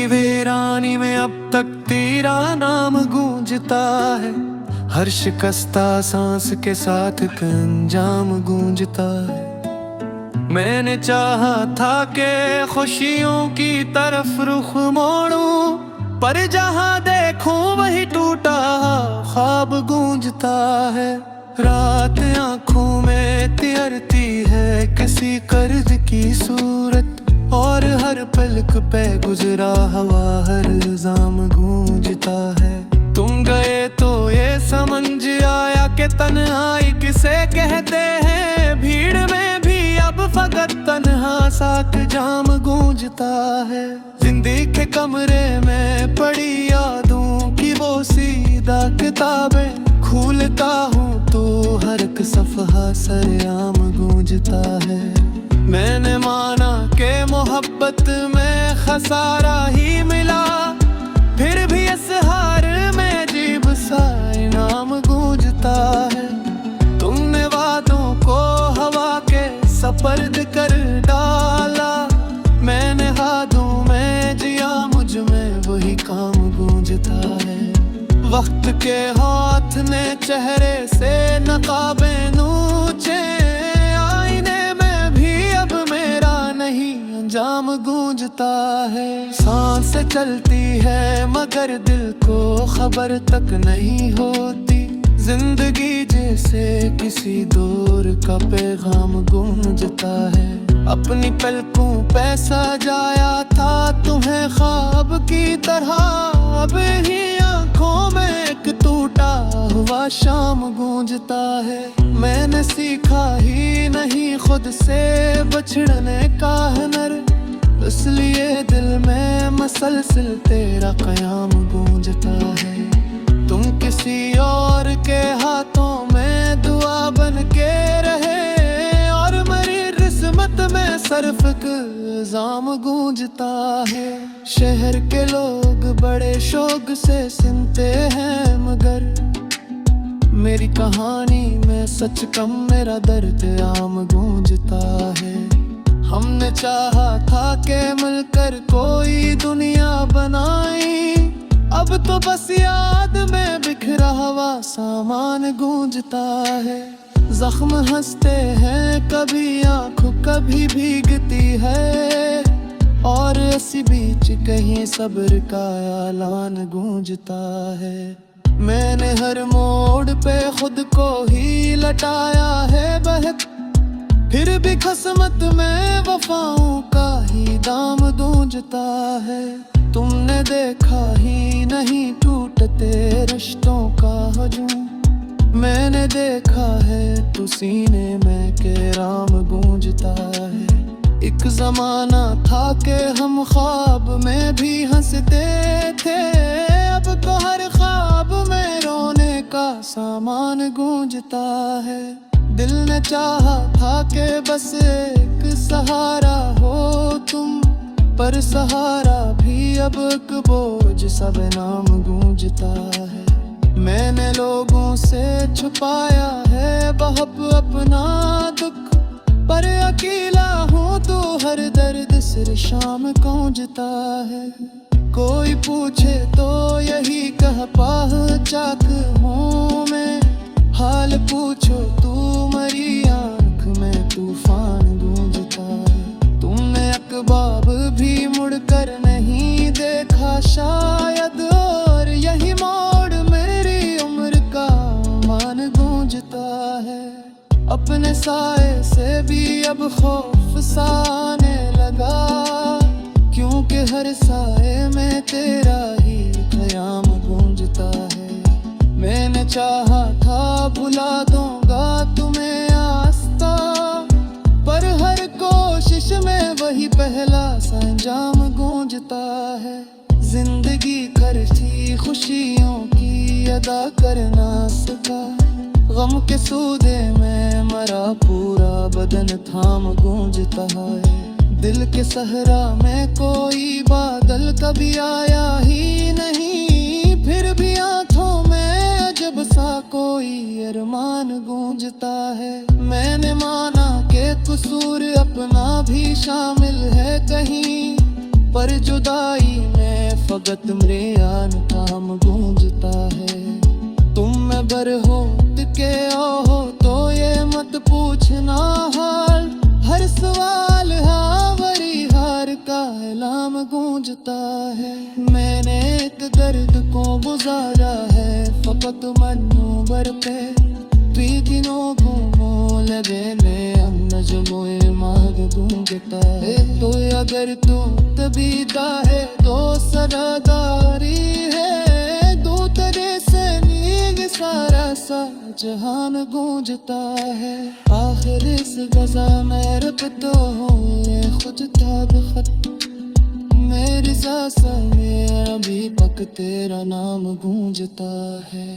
वीरानी में अब तक तेरा नाम गूंजता है। हर शिकस्ता सांस के साथ एक अंजाम गूंजता है। मैंने चाहा था कि खुशियों की तरफ रुख मोड़ूं, पर जहां देखूं वही टूटा ख्वाब गूंजता है। रात आंखों में तैरती है किसी कर्ज की सूरत, और हर पलक पे गुजरा हवा हर इल्जाम गूंजता है। तुम गए तो ये समझ आया कि तन्हाई किसे कहते हैं। भीड़ में भी अब फकत तन्हा साथ जाम गूंजता है। जिंदगी के कमरे में पड़ी यादों की वो सीधा किताबें खोलता हूँ तो हर एक सफ़हा सरेआम गूंजता है। मैंने माना कि मोहब्बत में खसारा ही मिला, फिर भी इस हार में अजीब सा इनाम गूंजता है। तुमने वादों को हवा के सपर्द कर डाला, मैंने हाथों में जिया मुझ में वही काम गूंजता है। वक्त के हाथ ने चेहरे से नकाबें नूचे, आईने में भी अब मेरा नहीं अंजाम गूंजता है। सांस चलती है मगर दिल को खबर तक नहीं होती। जिंदगी जैसे किसी दौर का पैगाम गूंजता है। अपनी पलकों पे सजाया था तुम्हें ख्वाब की तरह, अब ही आंखों में एक टूटा हुआ शाम गूंजता है। मैंने सीखा ही नहीं खुद से बछड़ने का हुनर, इसलिए दिल में मसलसल तेरा कयाम गूंजता है। तुम किसी और के हाथों में दुआ बन के रहे, और मेरी किस्मत में सिर्फ इल्जाम गूंजता है। शहर के लोग बड़े शौक से सुनते हैं, मगर मेरी कहानी में सच कम मेरा दर्द आम गूंजता है। हमने चाहा था कि मिलकर कोई दुनिया बनाई, अब तो बस याद में बिखरा हुआ सामान गूंजता है। जख्म हंसते हैं कभी आंखों कभी भीगती है, और इसी बीच कहीं सब्र का ऐलान गूंजता है। मैंने हर मोड़ पे खुद को ही लटाया है बहक, फिर भी किस्मत में वफाओं का ही दाम गूंजता है। तुमने देखा ही नहीं टूटते रिश्तों का हजूम, मैंने देखा है तो सीने में के राम गूंजता है। एक जमाना था कि हम ख्वाब में भी हंसते थे, अब तो हर ख्वाब में रोने का सामान गूंजता है। दिल ने चाहा था कि बस एक सहारा हो तुम, पर सहारा भी अब एक बोझ सब नाम गूंजता है। मैंने लोगों से छुपाया है बहुत अपना दुख, पर अकेला हूँ तो हर दर्द सिर शाम गूंजता है। कोई पूछे तो यही कह पहचाक हूँ मैं, हाल पूछो तू मरी आँख में तूफान गूंजता है। तुमने अकबाब भी मुड़कर नहीं देखा शायद, और यही मोड़ मेरी उम्र का मान गूंजता है। अपने साए से भी अब खौफ सा आने लगा, क्योंकि हर साए में तेरा ही क़याम गूंजता है। मैंने चाहा था भुला दूंगा तुम्हें आस्ता, पर हर कोशिश में वही पहला सा अंजाम गूंजता है। जिंदगी खर्ची खुशियों की अदा करना सका, गम के सूदे में मरा पूरा बदन थाम गूंजता है। दिल के सहरा में कोई बादल कभी आया ही नहीं, फिर भी आंखों में अजब सा कोई अरमान गूंजता है। मैंने माना कि कसूर अपना भी शामिल है कहीं, पर जुदाई में फकत मेरे आन नाम गूंजता है। तुम में बर होत के हो तो ये मत पूछना हाल, हर सवाल हाँ वरी हार का ऐलान गूंजता है। मैंने एक दर्द को गुजारा है फकत मनोबर पे, तुई दिनों घूमो लगे में हम नजमोए माग गूंजता है। तो अगर तू तबीदा है तो सरादारी है, दो तरह से नीग सारा सा जहान गूंजता है। आखिर इस गजा में रब तो हूँ ये खुद था बखत, मेरी सांसों में अभी तक तेरा नाम गूंजता है।